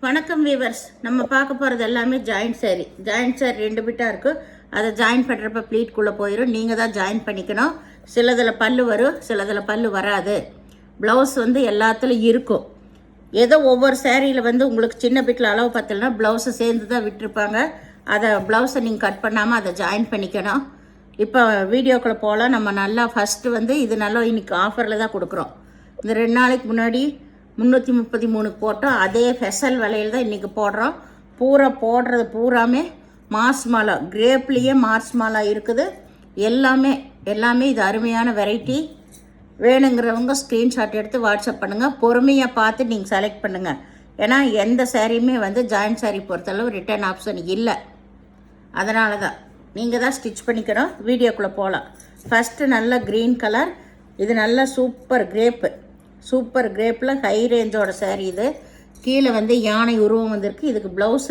வணக்கம் வீவர்ஸ். நம்ம பார்க்க போகிறது எல்லாமே ஜாயிண்ட் சாரி. ஜாயிண்ட் சாரி 2 பிட்டாக இருக்குது. அதை ஜாயின் பண்ணுறப்ப ப்ளீட்குள்ளே போயிடும். நீங்கள் தான் ஜாயின் பண்ணிக்கணும். சிலதில் பல்லு வரும், சிலதில் பல்லு வராது. ப்ளவுஸ் எல்லாத்துலையும் இருக்கும். ஏதோ ஒவ்வொரு சேரீயில் உங்களுக்கு சின்ன பிட்டில் அளவு பத்தலைன்னா ப்ளவுஸை சேர்ந்து தான் விட்டுருப்பாங்க. அதை ப்ளவுஸை நீங்கள் கட் பண்ணாமல் அதை ஜாயின் பண்ணிக்கணும். இப்போ வீடியோக்குள்ளே போகலாம். நம்ம நல்லா ஃபஸ்ட்டு இது நல்லா இன்றைக்கி ஆஃபரில் தான் கொடுக்குறோம். இந்த 2 நாளைக்கு முன்னாடி 333 போட்டோம். அதே ஃபெசல் விலையில் தான் இன்றைக்கி போடுறோம். போடுறது பூராமே மார்ஸ் மாலா, கிரேப்லேயே மார்ஸ் மாலா இருக்குது. எல்லாமே இது அருமையான வெரைட்டி. வேணுங்கிறவங்க ஸ்க்ரீன்ஷாட் எடுத்து வாட்ஸ்அப் பண்ணுங்கள். பொறுமையாக பார்த்து நீங்கள் செலக்ட் பண்ணுங்கள். ஏன்னா எந்த சாரியுமே ஜாயிண்ட் சாரி பொறுத்தளவு ரிட்டர்ன் ஆப்ஷன் இல்லை. அதனால தான் நீங்கள் தான் ஸ்டிச் பண்ணிக்கணும். வீடியோக்குள்ளே போகலாம். ஃபஸ்ட்டு நல்ல க்ரீன் கலர். இது நல்ல சூப்பர் கிரேப்பில் ஹை ரேஞ்சோட சாரீ. இது கீழே யானை உருவம் வந்திருக்கு. இதுக்கு ப்ளவுஸ்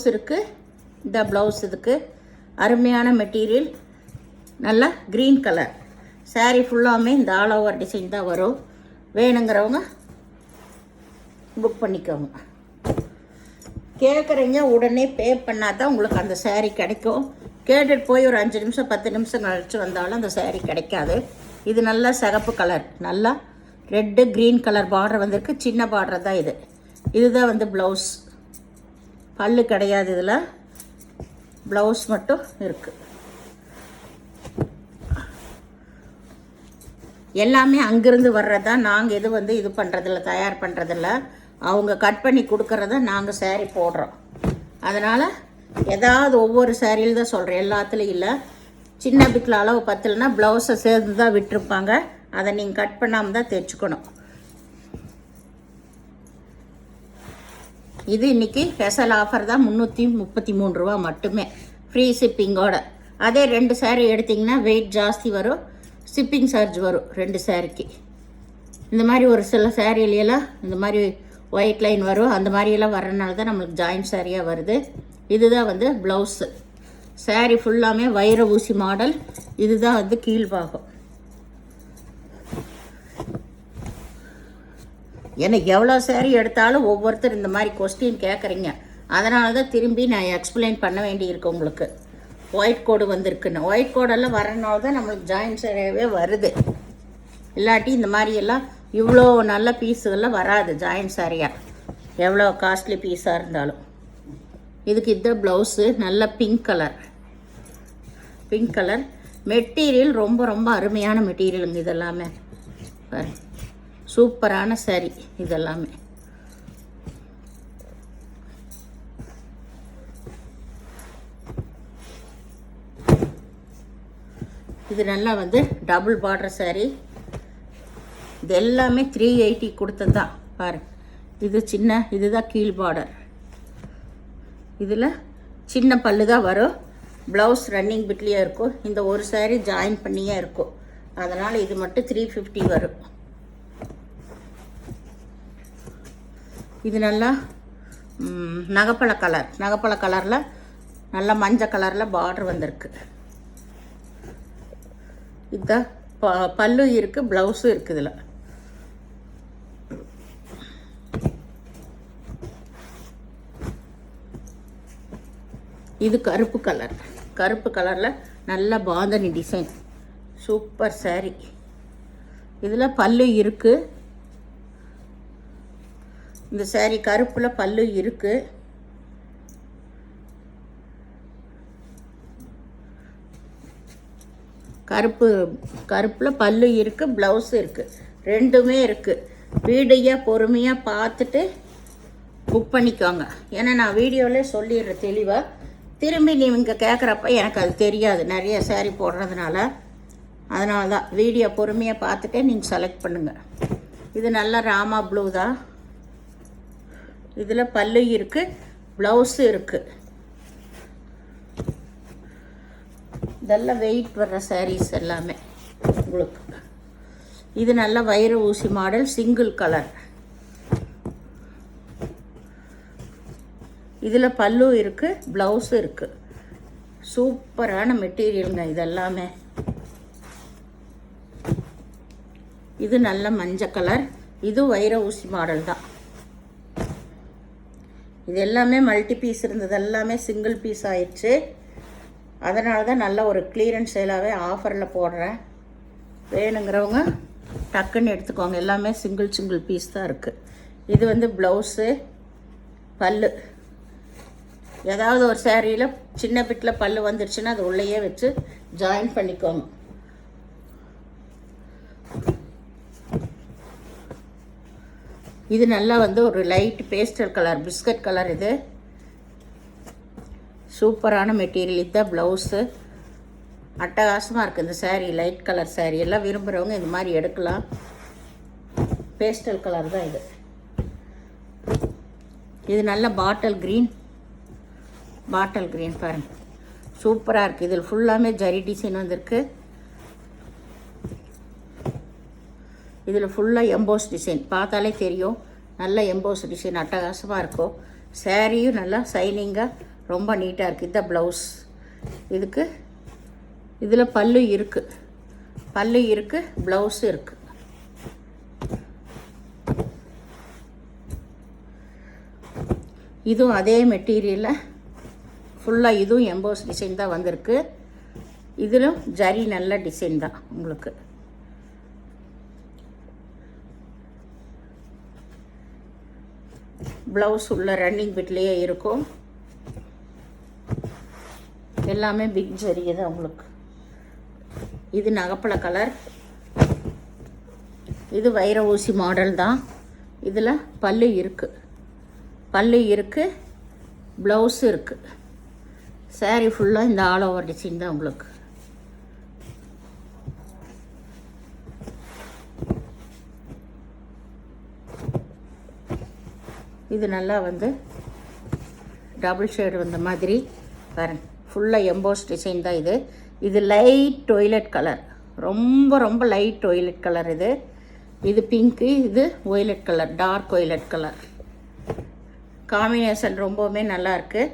இருக்குது. இந்த ப்ளவுஸ் இதுக்கு அருமையான மெட்டீரியல். நல்லா க்ரீன் கலர் சாரீ ஃபுல்லாமே இந்த ஆல் ஓவர் டிசைன் தான் வரும். வேணுங்கிறவங்க புக் பண்ணிக்கோங்க. கேட்குறீங்க உடனே பே பண்ணால் தான் உங்களுக்கு அந்த சாரீ கிடைக்கும். கேட்டுட்டு போய் ஒரு 5 நிமிஷம் 10 நிமிஷம் கழிச்சு வந்தாலும் அந்த சாரீ கிடைக்காது. இது நல்லா சிகப்பு கலர், நல்லா ரெட்டு க்ரீன் கலர் பார்டர் வந்திருக்கு. சின்ன பார்டர் தான் இது. இதுதான் ப்ளவுஸ். பல்லு கிடையாது. இதில் ப்ளவுஸ் மட்டும் இருக்குது. எல்லாமே அங்கேருந்து வர்றதா. நாங்கள் எது இது பண்ணுறதில்ல, தயார் பண்ணுறதில்ல. அவங்க கட் பண்ணி கொடுக்குறத நாங்கள் சாரீ போடுறோம். அதனால் ஏதாவது ஒவ்வொரு சாரியில் தான் சொல்கிறேன், எல்லாத்துலேயும் இல்லை. சின்ன பிட்டில் அளவு பத்தலைன்னா ப்ளவுஸை சேர்ந்து தான் விட்டுருப்பாங்க. அதை நீங்கள் கட் பண்ணாமல் தான் தைச்சிக்கணும். இது இன்றைக்கி ஸ்பெஷல் ஆஃபர் தான். 333 ரூபா மட்டுமே, ஃப்ரீ ஷிப்பிங்கோட. அதே 2 சாரீ எடுத்திங்கன்னா வெயிட் ஜாஸ்தி வரும், ஷிப்பிங் சார்ஜ் வரும் 2 சாரிக்கு. இந்த மாதிரி ஒரு சில சாரியிலாம் இந்த மாதிரி ஒயிட் லைன் வரும். அந்த மாதிரியெல்லாம் வரனால தான் நம்மளுக்கு ஜாயிண்ட் சாரியாக வருது. இதுதான் ப்ளவுஸு. சாரீ ஃபுல்லாமே வைர ஊசி மாடல். இதுதான் கீழ்பாகம். ஏன்னா எவ்வளோ சாரீ எடுத்தாலும் ஒவ்வொருத்தர் இந்த மாதிரி கொஸ்டின் கேட்குறீங்க. அதனால தான் திரும்பி நான் எக்ஸ்பிளைன் பண்ண வேண்டியிருக்கு உங்களுக்கு. ஒயிட் கோடு வந்திருக்குன்னு. ஒயிட் கோடெல்லாம் வரனால தான் நம்மளுக்கு ஜாயிண்ட் சாரியாகவே வருது. இல்லாட்டி இந்த மாதிரியெல்லாம் இவ்வளோ நல்ல பீஸுகள்லாம் வராது ஜாயிண்ட் சாரியாக, எவ்வளோ காஸ்ட்லி பீஸாக இருந்தாலும். இதுக்கு இந்த ப்ளவுஸு நல்ல பிங்க் கலர் மெட்டீரியல். ரொம்ப அருமையான மெட்டீரியலுங்க இதெல்லாமே. சூப்பரான சாரி இதெல்லாமே. இது நல்லா டபுள் பார்டர் சாரி. இது எல்லாமே 380 கொடுத்தது தான். பாரு, இதுதான் கீழ் பார்டர். இதில் சின்ன பல்லு தான் வரும். ப்ளவுஸ் ரன்னிங் பிட்லேயே இருக்கும். இந்த ஒரு சாரீ ஜாயின் பண்ணியே இருக்கும். அதனால் இது மட்டும் 350 வரும். இது நல்லா நகப்பழ கலரில் நல்லா மஞ்சள் கலரில் பார்டர் வந்திருக்கு. இதுதான் பல்லு இருக்குது, ப்ளவுஸும் இருக்குது. இதில் இது கருப்பு கலரில் நல்ல பாந்தனி டிசைன். சூப்பர் சாரீ. இதில் பல்லு இருக்குது. இந்த சாரீ கருப்பில் பல்லு இருக்குது. கருப்பில் பல்லு இருக்குது, ப்ளவுஸு இருக்குது. ரெண்டுமே இருக்குது. வீடியோயாக பொறுமையாக பார்த்துட்டு புக் பண்ணிக்கோங்க. ஏன்னா நான் வீடியோவிலே சொல்லிடுறேன் தெளிவாக. திரும்பி நீங்கள் கேட்குறப்ப எனக்கு அது தெரியாது, நிறைய சாரீ போடுறதுனால. அதனால தான் வீடியோ பொறுமையாக பார்த்துட்டே நீங்கள் செலக்ட் பண்ணுங்கள். இது நல்ல ராமா ப்ளூ தான். இதில் பல்லு இருக்குது, ப்ளவுஸு இருக்குது. இதெல்லாம் வெயிட் வர்ற சாரீஸ் எல்லாமே உங்களுக்கு. இது நல்ல வைர ஊசி மாடல், சிங்கிள் கலர். இதில் பல்லு இருக்குது, ப்ளவுஸும் இருக்குது. சூப்பரான மெட்டீரியலுங்க இதெல்லாமே. இது நல்ல மஞ்சள் கலர். இது வைர ஊசி மாடல் தான். இது எல்லாமே மல்டி பீஸ் இருந்தது எல்லாமே சிங்கிள் பீஸ் ஆயிடுச்சு. அதனால தான் நல்ல ஒரு கிளியரன்ஸ் சேலாகவே ஆஃபரில் போடுறேன். வேணுங்கிறவங்க டக்குன்னு எடுத்துக்கோங்க. எல்லாமே சிங்கிள் பீஸ் தான் இருக்குது. இது வந்து ப்ளவுஸு, பல்லு. ஏதாவது ஒரு சேரீயில் சின்ன பிட்டில் பல்லு வந்துடுச்சுன்னா அது உள்ளேயே வச்சு ஜாயின் பண்ணிக்கோங்க. இது நல்லா வந்து ஒரு light pastel colour, biscuit colour. இது சூப்பரான மெட்டீரியல். இதுதான் ப்ளவுஸு. அட்டகாசமாக இருக்குது இந்த சேரீ. லைட் கலர் சேரீ எல்லாம் விரும்புகிறவங்க இது மாதிரி எடுக்கலாம். பேஸ்டல் கலர் தான் இது. இது நல்ல பாட்டில் க்ரீன் பாருங்கள், சூப்பராக இருக்குது. இதில் ஃபுல்லாமே ஜரி டிசைன் வந்திருக்கு. இதில் ஃபுல்லாக எம்போஸ் டிசைன் பார்த்தாலே தெரியும். நல்ல எம்போஸ் டிசைன் அட்டகாசமாக இருக்கும். சேரீயும் நல்லா சைனிங்காக ரொம்ப நீட்டாக இருக்குது. இதுதான் ப்ளவுஸ். இதுக்கு இதில் பல்லு இருக்குது, ப்ளவுஸு இருக்குது. இதுவும் அதே மெட்டீரியலில் ஃபுல்லாக இதுவும் எம்போஸ் டிசைன் தான் வந்திருக்கு. இதிலும் ஜரி நல்ல டிசைன் தான் உங்களுக்கு. ப்ளவுஸ் உள்ள ரன்னிங் பிட்லேயே இருக்கும். எல்லாமே பிக் ஜரி தான் உங்களுக்கு. இது நகப்பழ கலர். இது வைர ஊசி மாடல் தான். இதில் பல்லு இருக்குது, ப்ளவுஸு இருக்குது. சாரீ ஃபுல்லாக இந்த ஆல் ஓவர் டிசைன் தான் உங்களுக்கு. இது நல்லா வந்து டபுள் ஷேடு வந்த மாதிரி பாருங்க. ஃபுல்லாக எம்போஸ் டிசைன் தான் இது. இது லைட் ஒய்லட் கலர், ரொம்ப லைட் ஒய்லட் கலர். இது பிங்க்கு, இது violet colour, dark violet colour. Combination ரொம்பவுமே நல்லா இருக்குது.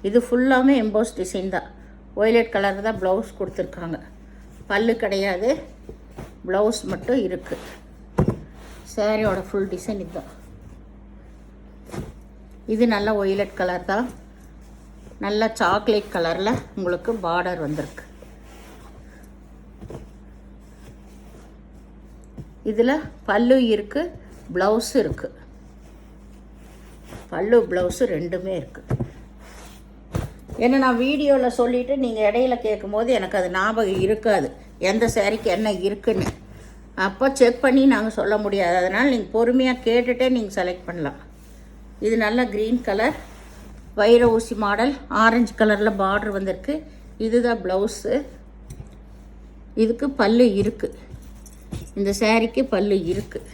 இது ஃபுல்லாமே எம்போஸ் டிசைன் தான். ஒய்லட் கலர் தான் ப்ளவுஸ் கொடுத்துருக்காங்க. பல்லு கிடையாது, ப்ளவுஸ் மட்டும் இருக்குது. சாரியோட ஃபுல் டிசைன் இதுதான். இது நல்ல ஒய்லட் கலர் தான். நல்ல சாக்லேட் கலரில் உங்களுக்கு பார்டர் வந்திருக்கு. இதில் பல்லு இருக்குது, ப்ளவுஸு இருக்குது. பல்லு ப்ளவுஸு ரெண்டுமே இருக்குது. ஏன்னா நான் வீடியோவில் சொல்லிவிட்டு நீங்கள் இடையில கேட்கும்போது எனக்கு அது ஞாபகம் இருக்காது எந்த சாரிக்கு என்ன இருக்குன்னு. அப்போ செக் பண்ணி நாங்கள் சொல்ல முடியாது. அதனால் நீங்கள் பொறுமையாக கேட்டுகிட்டே நீங்கள் செலக்ட் பண்ணலாம். இது நல்ல க்ரீன் கலர், வைர ஊசி மாடல், ஆரஞ்சு கலரில் பார்டர் வந்திருக்கு. இதுதான் ப்ளவுஸு. இதுக்கு பல்லு இருக்குது. இந்த சாரிக்கு பல்லு இருக்குது.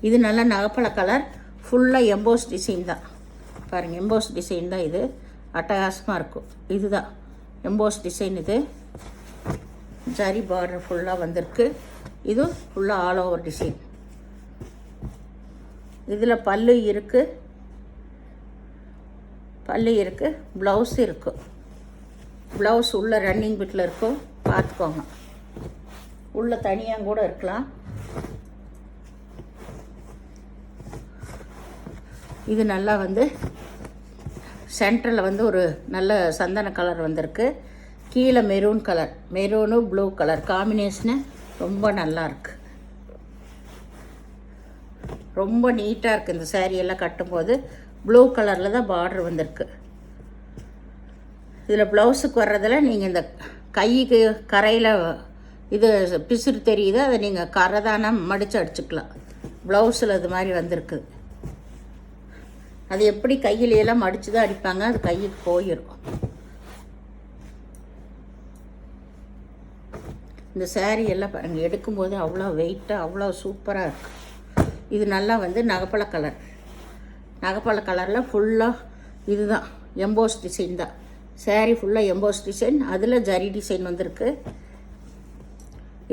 இது நல்ல நகப்பழ கலர், ஃபுல்லாக எம்போஸ் டிசைன் தான் பாருங்கள். எம்போஸ் டிசைன் தான் இது. அட்டகாசமாக இருக்கும். இதுதான் எம்போஸ் டிசைன். இது ஜரி பார்டர் ஃபுல்லாக வந்திருக்கு. இது ஃபுல்லாக ஆல் ஓவர் டிசைன். இதில் பல்லு இருக்குது, ப்ளவுஸ் இருக்குது. ப்ளவுஸ் உள்ள ரன்னிங் பிட்டில் இருக்கும், பார்த்துக்கோங்க. உள்ள தனியாக கூட இருக்கலாம். இது நல்லா வந்து சென்டரில் வந்து ஒரு நல்ல சந்தன கலர் வந்திருக்கு. கீழே maroon colour, maroon blue colour combination ரொம்ப நல்லாயிருக்கு. ரொம்ப நீட்டாக இருக்குது. இந்த சாரியெல்லாம் கட்டும்போது ப்ளூ கலரில் தான் பார்டர் வந்திருக்கு. இதில் ப்ளவுஸுக்கு வர்றதில் நீங்கள் இந்த கைக்கு கரையில் இது பிசுறு தெரியுது, அதை நீங்கள் கரை தானே மடித்து அடிச்சுக்கலாம். ப்ளவுஸில் இது மாதிரி வந்திருக்குது. அது எப்படி கையிலையெல்லாம் மடித்து தான் அடிப்பாங்க, அது கைக்கு போயிடும். இந்த சாரீ எல்லாம் பாருங்கள், எடுக்கும்போது அவ்வளோ வெயிட்டாக அவ்வளோ சூப்பராக இருக்குது. இது நல்லா வந்து நகப்பழ கலரில் ஃபுல்லாக இதுதான் எம்போஸ் டிசைன் தான். சாரீ ஃபுல்லாக எம்போஸ் டிசைன், அதில் ஜரி டிசைன் வந்திருக்கு.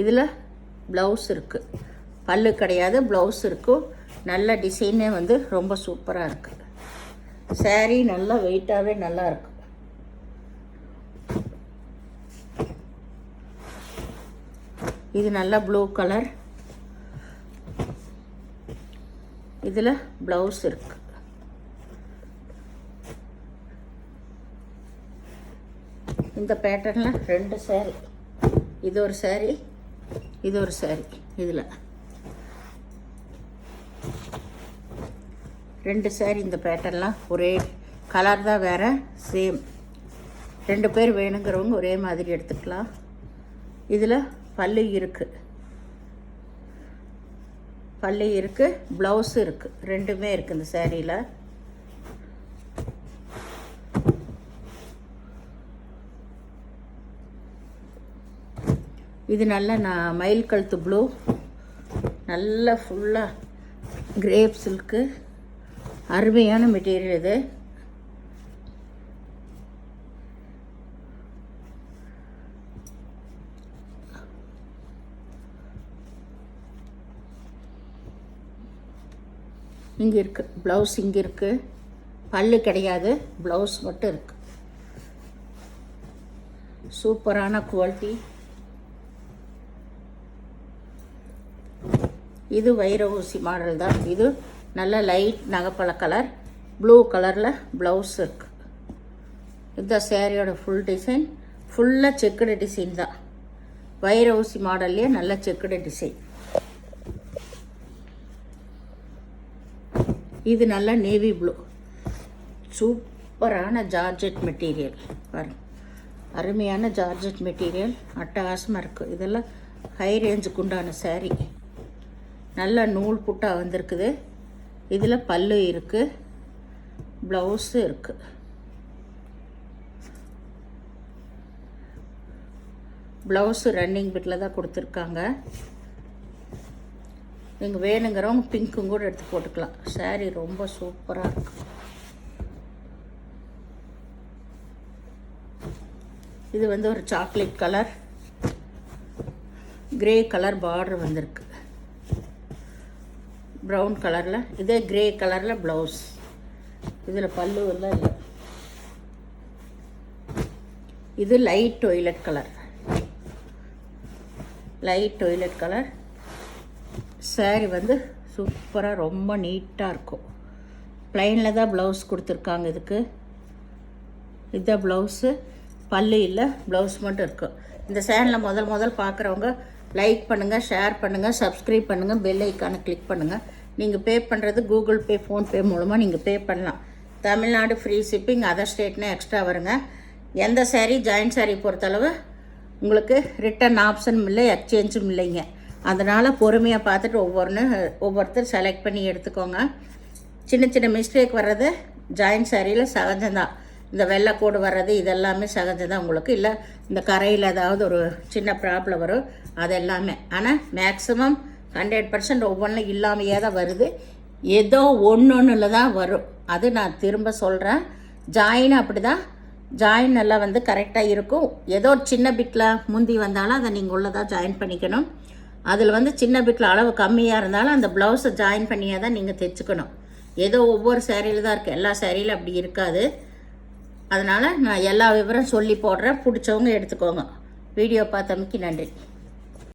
இதில் ப்ளவுஸ் இருக்குது, பல்லு கிடையாது, ப்ளவுஸ் இருக்கும். நல்ல டிசைனே வந்து ரொம்ப சூப்பராக இருக்குது. சாரீ நல்லா வெயிட்டாகவே நல்லா இருக்கு. இது நல்லா ப்ளூ கலர், இதில் ப்ளவுஸ் இருக்குது. இந்த பேட்டர்னில் 2 சாரீ, இது ஒரு சாரீ, இது ஒரு சாரீ. இதில் 2 சாரீ. இந்த பேட்டர்ன்லாம் ஒரே கலர் தான், வேறு சேம். 2 பேர் வேணுங்கிறவங்க ஒரே மாதிரி எடுத்துக்கலாம். இதில் பல்லு இருக்குது, பல்லு இருக்குது, ப்ளவுஸு இருக்குது, 2மே இருக்குது இந்த சாரியில். இது நல்ல மயில் கழுத்து ப்ளூ, நல்ல ஃபுல்லாக கிரேப் சில்க்கு, அருமையான மெட்டீரியல் இது. இங்கே இருக்குது ப்ளவுஸ், இங்கே இருக்குது, பல்லு கிடையாது, ப்ளவுஸ் மட்டும் இருக்குது. சூப்பரான குவாலிட்டி. இது வைர ஊசி மாடல் தான். இது நல்ல லைட் நகைப்பழ கலர், ப்ளூ கலரில் ப்ளவுஸ் இருக்குது. இதுதான் சேரீயோட ஃபுல் டிசைன். ஃபுல்லாக செக்குடு டிசைன் தான், வைர ஊசி மாடல்லையே நல்ல செக்குடு டிசைன். இது நல்ல நேவி ப்ளூ, சூப்பரான ஜார்ஜெட் மெட்டீரியல் பாருங்கள், அருமையான ஜார்ஜெட் மெட்டீரியல், அட்டகாசமாக இருக்குது. இதெல்லாம் ஹை ரேஞ்சுக்கு உண்டான சாரீ. நல்ல நூல் புட்டா வந்திருக்குது. இதில் பல்லு இருக்குது, ப்ளவுஸு இருக்குது. ப்ளவுஸு ரன்னிங் பிட்டில் தான் கொடுத்துருக்காங்க. நீங்கள் வேணுங்கிறவங்க பிங்க்கும் கூட எடுத்து போட்டுக்கலாம். சாரீ ரொம்ப சூப்பராக இருக்குது. இது வந்து ஒரு chocolate colour, grey colour border வந்திருக்கு, ப்ரௌன் கலரில். இதே கிரே கலரில் ப்ளவுஸ். இதில் பல்லு எல்லாம் இல்லை. இது light violet colour, light violet colour. Sari வந்து சூப்பராக ரொம்ப நீட்டாக இருக்கும். ப்ளைனில் தான் ப்ளவுஸ் கொடுத்துருக்காங்க இதுக்கு. இதுதான் ப்ளவுஸு, பல்லு இல்லை, ப்ளவுஸ் மட்டும் இருக்கும். இந்த சேனலில் முதல் பார்க்குறவங்க லைக் பண்ணுங்கள், ஷேர் பண்ணுங்கள், சப்ஸ்கிரைப் பண்ணுங்கள், பெல் ஐக்கானை கிளிக் பண்ணுங்கள். நீங்கள் பே பண்ணுறது கூகுள் பே, ஃபோன்பே மூலமாக நீங்கள் பே பண்ணலாம். தமிழ்நாடு ஃப்ரீ ஷிப்பிங், அதர் ஸ்டேட்னா எக்ஸ்ட்ரா வருங்க. எந்த சாரீ ஜாயின்ட் சாரீ பொறுத்தளவு உங்களுக்கு ரிட்டன் ஆப்ஷனும் இல்லை, எக்ஸ்சேஞ்சும் இல்லைங்க. அதனால் பொறுமையாக பார்த்துட்டு ஒவ்வொருத்தர் செலக்ட் பண்ணி எடுத்துக்கோங்க. சின்ன சின்ன மிஸ்டேக் வர்றது ஜாயின்ட் சாரியில் சகஜம்தான். இந்த வெள்ளைக்கோடு வர்றது இதெல்லாமே சகஜம்தான் உங்களுக்கு. இல்லை இந்த கரையில் ஏதாவது ஒரு சின்ன ப்ராப்ளம் வரும், அது எல்லாமே. ஆனால் மேக்ஸிமம் 100% ஒவ்வொன்றும் இல்லாமையே தான் வருது. ஏதோ ஒன்றில் தான் வரும். அது நான் திரும்ப சொல்கிறேன். ஜாயின் அப்படி தான், ஜாயின் எல்லாம் வந்து கரெக்டாக இருக்கும். ஏதோ சின்ன பிட்டில் முந்தி வந்தாலும் அதை நீங்கள் உள்ளதாக ஜாயின் பண்ணிக்கணும். அதில் வந்து சின்ன பிட்டில் அளவு கம்மியாக இருந்தாலும் அந்த ப்ளவுஸை ஜாயின் பண்ணியே தான் நீங்கள் தைச்சிக்கணும். ஏதோ ஒவ்வொரு சேரீயில் தான் இருக்குது, எல்லா சேரீயிலும் அப்படி இருக்காது. அதனால் நான் எல்லா விவரம் சொல்லி போடுறேன். பிடிச்சவங்க எடுத்துக்கோங்க. வீடியோ பார்த்தமைக்கு நன்றி.